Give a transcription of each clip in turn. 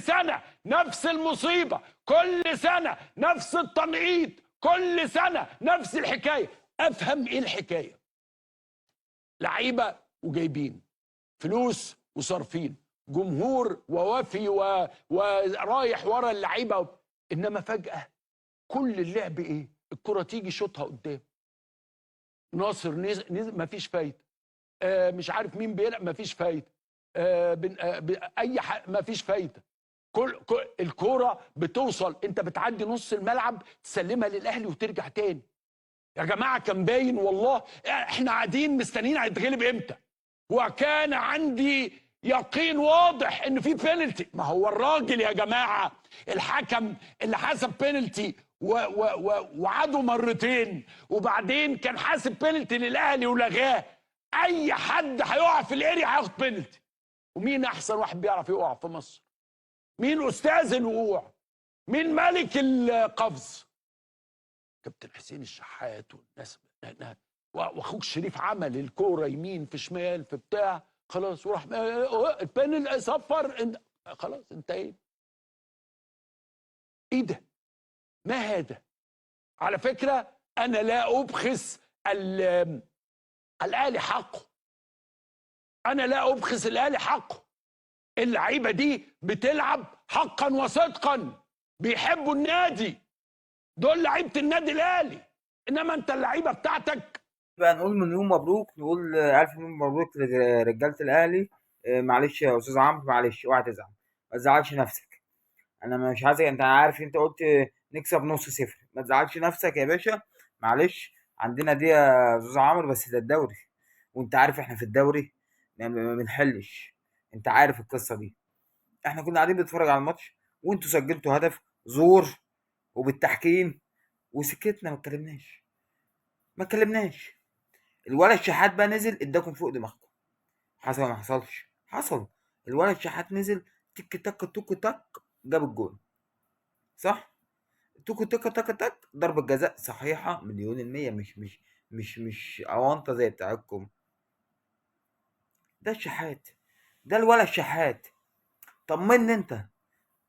كل سنه نفس المصيبه، كل سنه نفس التنقيط، كل سنه نفس الحكايه. افهم ايه الحكايه؟ لعيبه وجايبين فلوس وصارفين، جمهور ووفي ورايح ورا اللعيبه، انما فجاه كل اللعب ايه؟ الكره تيجي شوطها قدام، ناصر نزل مفيش فايده، مش عارف مين بيلعب مفيش فايده، مفيش فايده. كل الكوره بتوصل، انت بتعدي نص الملعب تسلمها للاهلي وترجع تاني. يا جماعه كان باين والله احنا قاعدين مستنيين هيتغلب امتى، وكان عندي يقين واضح ان في بينالتي. ما هو الراجل يا جماعه الحكم اللي حسب بينالتي وعادوا مرتين، وبعدين كان حاسب بينالتي للاهلي ولغاه. اي حد هيقع في الاريا هياخد بينالتي. ومين احسن واحد بيعرف يقع في مصر؟ مين استاذ الوقوع؟ مين ملك القفز؟ كابتن حسين الشحات والناس، واخوك شريف عمل الكوره يمين في شمال في بتاع، خلاص وراح البانل صفر، خلاص انتهينا. ايه ده؟ ما هذا؟ على فكره انا لا ابخس الاهلي حقه، انا لا ابخس الاهلي حقه. اللعيبه دي بتلعب حقا وصدقا، بيحبوا النادي، دول لعيبه النادي الاهلي. انما انت اللعيبه بتاعتك بقى نقول مليون مبروك، نقول ألف مليون مبروك لرجالة الأهلي. معلش يا أستاذ عمرو، معلش اوعى تزعل، ما تزعلش نفسك. أنا مش عايزك، أنت عارف أنت قلت نكسب نص صفر، ما تزعلش نفسك يا باشا. معلش عندنا دي يا أستاذ عمرو، بس ده الدوري، وأنت عارف إحنا في الدوري ما بنحلش. أنت عارف القصة دي. إحنا كنا قاعدين بنتفرج على الماتش وأنتوا سجلتوا هدف زور وبالتحكيم وسكتنا، ما اتكلمناش. الولد الشحات بقى نزل اداكم فوق دماغكم. حصل ولا ما حصلش؟ حصل. الولد الشحات نزل تك تك توك تك، جاب الجول. صح؟ توك تك تك تك، ضربة جزاء صحيحة مليون المية، مش أونطة زي بتاعتكم. ده الشحات، ده الولد الشحات. طمني انت،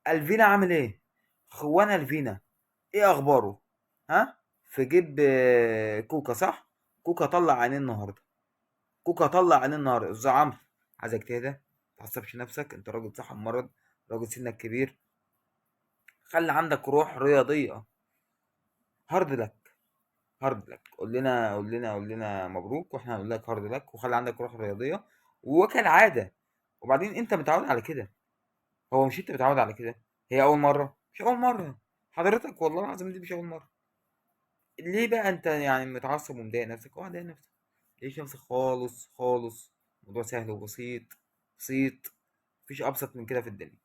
الفينا عامل ايه؟ خوانا الفينا ايه اخباره؟ ها؟ في جيب كوكا، صح؟ كوكا طلع عينيه النهارده. كوكا طلع عينيه النهارده. استاذ عمرو، عايزك تهدى، ما تعصبش نفسك، انت راجل صح مرض، راجل سنك كبير، خلي عندك روح رياضيه. هارد لك، هارد لك، قول لنا مبروك، واحنا هنقول لك هارد لك، وخلي عندك روح رياضيه وكالعاده. وبعدين انت متعود على كده، هو مش انت متعود على كده؟ هي اول مره؟ مش اول مره حضرتك، والله العظيم دي مش اول مره. ليه بقى انت يعني متعصب ومضايق نفسك؟ اقعد ضايق نفسك، ليش نفسك خالص خالص. الموضوع سهل وبسيط، بسيط. مفيش ابسط من كده في الدنيا،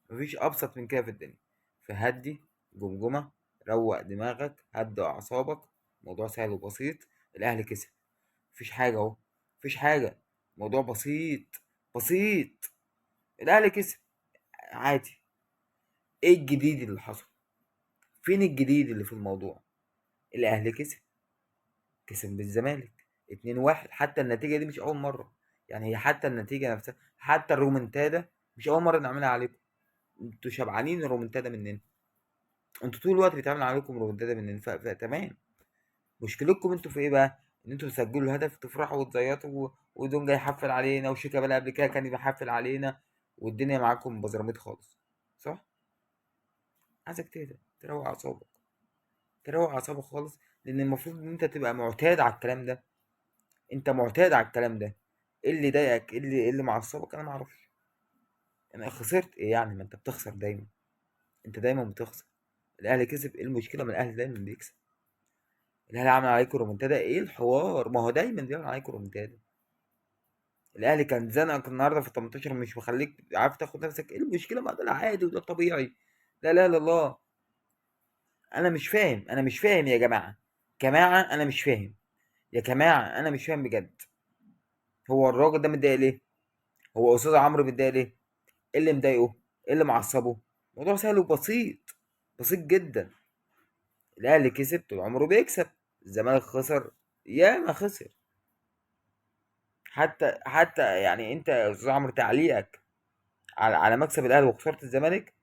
مفيش ابسط من كده في الدنيا. فهدي جمجمه، روق دماغك، هدي اعصابك. موضوع سهل وبسيط. الاهلي كسب، مفيش حاجه اهو، مفيش حاجه. موضوع بسيط، بسيط. الاهلي كسب عادي. ايه الجديد اللي حصل؟ فين الجديد اللي في الموضوع؟ الاهلي كسب بالزمالك 2-1. حتى النتيجه دي مش اول مره، يعني هي حتى النتيجه نفسها، حتى الرومنتادا مش اول مره نعملها عليكم. انتوا شبعانين الرومنتادا مننا، انتوا طول الوقت بيتعمل عليكم رومنتادا مننا، فتمام. مشكلتكم انتوا في ايه بقى؟ ان انتوا تسجلوا الهدف تفرحوا وتزيطوا ودون جاي يحفل علينا، وشيكابالا قبل كده كان بيحفل علينا، والدنيا معاكم بزراميط خالص. صح؟ عايزك تهدى، تروق اعصابك، تروق اعصابك خالص. لان المفروض ان انت تبقى معتاد على الكلام ده، انت معتاد على الكلام ده. ايه اللي ضايقك؟ ايه اللي معصبك؟ انا ما اعرفش. انا خسرت ايه يعني؟ ما انت بتخسر دايما، انت دايما بتخسر. الاهلي كسب، ايه المشكله؟ ما الاهلي دايما بيكسب. الاهلي عمل عليكم رومنتادا، ايه الحوار؟ ما هو دايما بيعمل عليكم رومنتادا. الاهلي كان زنقك النهارده في 18، مش مخليك عارف تاخد نفسك، ايه المشكله؟ ما ده العادي وده الطبيعي. لا لا لا الله. انا مش فاهم يا جماعه، جماعه انا مش فاهم، يا جماعه انا مش فاهم بجد. هو الراجل ده متضايق ليه؟ هو استاذ عمرو متضايق ليه؟ ايه اللي مضايقه؟ ايه اللي معصبه؟ موضوع سهل وبسيط، بسيط جدا. الاهلي كسب، طول عمره بيكسب. الزمالك خسر، يا ما خسر. حتى يعني انت يا استاذ عمرو، تعليقك على مكسب الاهلي وخساره الزمالك،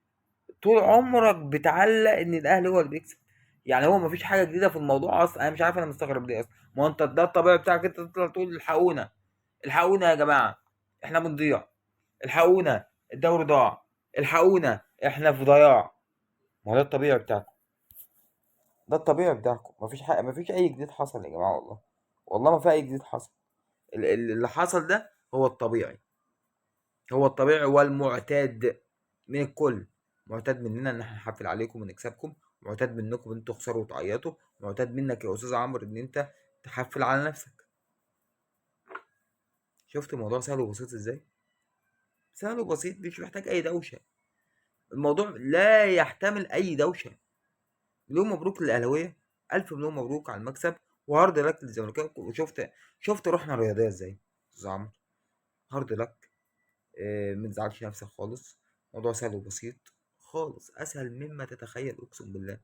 طول عمرك بتعلق ان الاهلي هو اللي بيكسب. يعني هو مفيش حاجه جديده في الموضوع اصلا. انا مش عارف، انا مستغرب ليه اصلا. ما هو انت ده الطبيعي بتاعك، انت تطلع تقول الحقونا، الحقونا يا جماعه، احنا بنضيع، الحقونا الدوري ضاع، الحقونا احنا في ضياع. ما هو ده الطبيعي بتاعكم، ده الطبيعي بتاعكم. مفيش حاجه، مفيش اي جديد حصل يا جماعه، والله والله ما في اي جديد حصل. اللي حصل ده هو الطبيعي، هو الطبيعي والمعتاد من الكل. معتاد مننا ان احنا نحفل عليكم ونكسبكم، معتاد منكم ان انتوا تخسروا وتعيطوا، معتاد منك يا استاذ عمرو ان انت تحفل على نفسك. شفت الموضوع سهل وبسيط ازاي؟ سهل وبسيط، مش محتاج اي دوشه. الموضوع لا يحتمل اي دوشه. مليون مبروك للاهلاويه، الف مليون مبروك على المكسب، وهارد لك للزملكاويه. شفت روحنا الرياضيه ازاي يا استاذ عمرو؟ هارد لك. ما تزعلش نفسك خالص. موضوع سهل وبسيط خالص، اسهل مما تتخيل اقسم بالله.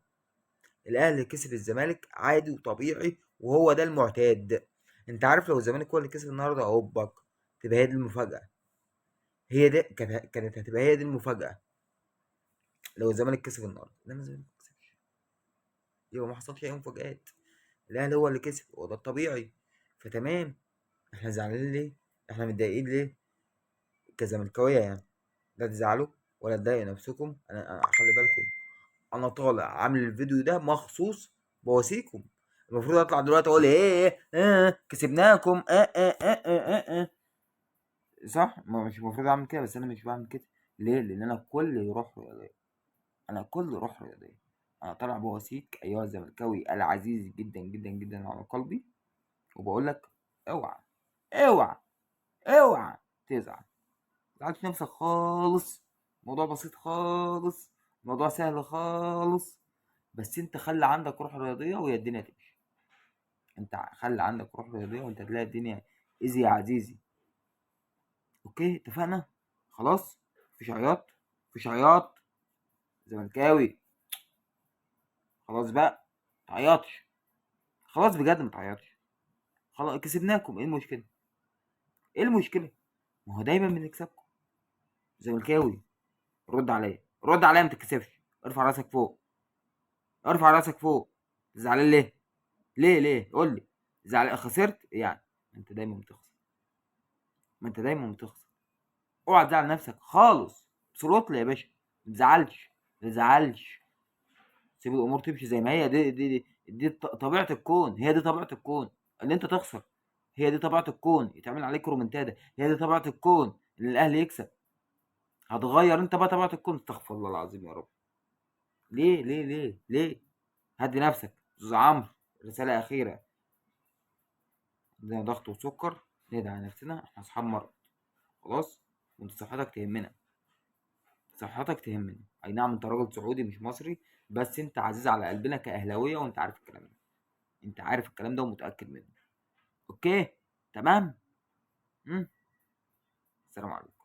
الاهلي كسب الزمالك عادي وطبيعي، وهو ده المعتاد. انت عارف لو الزمالك هو اللي كسب النهارده اوبك، تبقى هي دي المفاجاه. هي دي كانت هتبقى هي دي المفاجاه لو الزمالك كسب النهارده. انما الزمالك ما كسبش، يبقى ما حصلش اي مفاجآت. الاهلي هو اللي كسب، هو ده الطبيعي. فتمام. احنا زعلانين ليه؟ احنا متضايقين ليه كزملكاويه يعني؟ لا تزعلوا ولا تضايقوا نفسكم. انا خلي بالكم، انا طالع عامل الفيديو ده مخصوص بواسيكم. المفروض اطلع دلوقتي اقول كسبناكم صح؟ ما مش المفروض اعمل كده، بس انا مش بعمل كده. ليه؟ لان انا كل روح رياضيه، انا كل روح رياضيه. انا طالع بواسيك ايها الزملكاوي العزيز جدا جدا جدا على قلبي، وبقول لك اوعى، اوعى، اوعى تزعل. متزعلش نفسك خالص. موضوع بسيط خالص، موضوع سهل خالص. بس انت خلي عندك روح رياضيه وهي الدنيا تمشي. انت خلي عندك روح رياضيه وانت تلاقي الدنيا ايزي يا عزيزي. اوكي اتفقنا؟ خلاص. مفيش عياط، مفيش عياط. زملكاوي خلاص بقى، متعيطش. خلاص بجد متعيطش. خلاص كسبناكم، ايه المشكله؟ ايه المشكله؟ ما هو دايما بنكسبكم. زملكاوي رد عليا، رد عليا، ما تتكسفش. ارفع راسك فوق، ارفع راسك فوق. زعلان ليه؟ ليه قول لي. زعلان خسرت يعني؟ ما انت دايما بتخسر، ما انت دايما بتخسر. اوعى تزعل نفسك خالص. بصوت يا باشا، ما تزعلش، ما تزعلش. سيب الامور تمشي زي ما هي. دي طبيعه الكون، هي دي طبيعه الكون ان انت تخسر. هي دي طبيعه الكون يتعمل عليك رومنتادا. هي دي طبيعه الكون ان الاهلي يكسب. هتغير انت بقى طبيعه الكون؟ استغفر الله العظيم يا رب. ليه؟ هدي نفسك. استاذ عمرو، رساله اخيره. عندنا ضغط وسكر، نهدى على نفسنا، احنا اصحاب مرض. خلاص. وانت صحتك تهمنا، صحتك تهمنا. اي نعم انت راجل سعودي مش مصري، بس انت عزيز على قلبنا كاهلاويه، وانت عارف الكلام ده. انت عارف الكلام ده ومتاكد منه. اوكي. تمام. السلام عليكم.